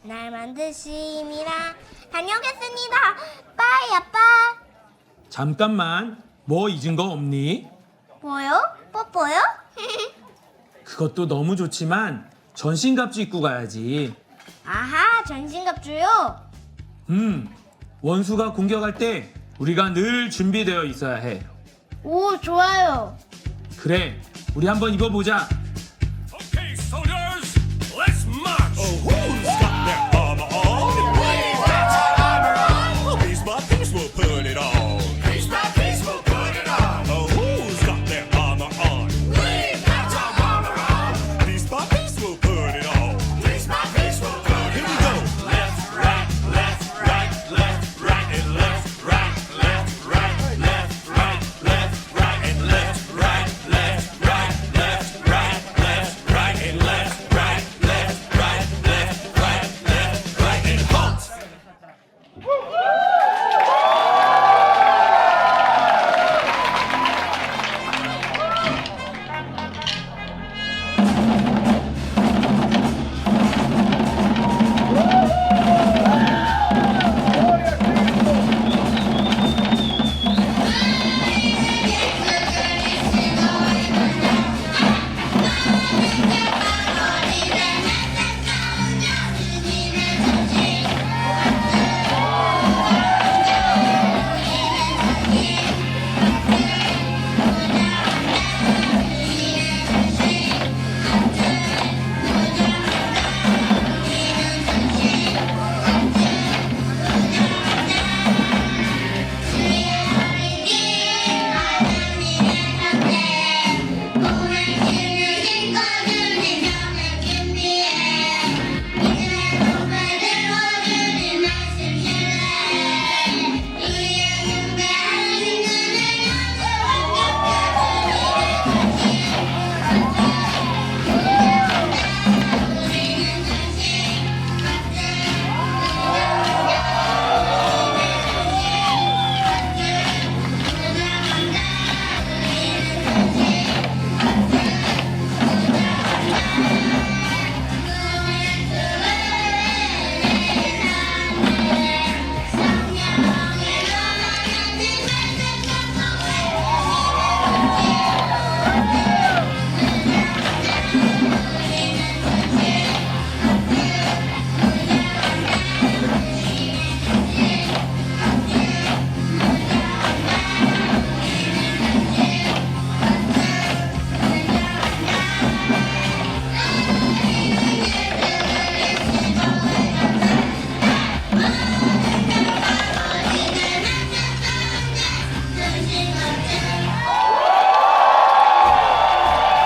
날 만드심이라. 다녀오겠습니다. 빠이 아빠. 잠깐만, 뭐 잊은 거 없니? 뭐요? 뽀뽀요? 그것도 너무 좋지만 전신갑주 입고 가야지. 아하, 전신갑주요? 원수가 공격할 때 우리가 늘 준비되어 있어야 해. 오, 좋아요. 그래, 우리 한번 입어보자. Okay, soldiers, let's march. Oh, who's got their armor on? We've got our armor on. Oh, piece by piece we'll put it on. Piece by piece we'll put it on. Oh, who's got their armor on? We've got our armor on. Piece by piece we'll put it on. Piece by piece we'll put it on. Here we go. Left, right, left, right, left, right, and left, right, left, right, left, right, left, right, and left, right, left, right, left, right, left, right, and left, right, left, right, left, right, left, right, and halt.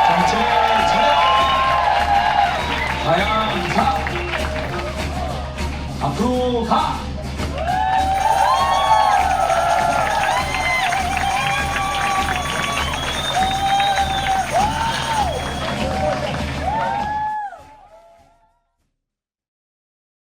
전체 차렷! 가양사! 앞으로 가!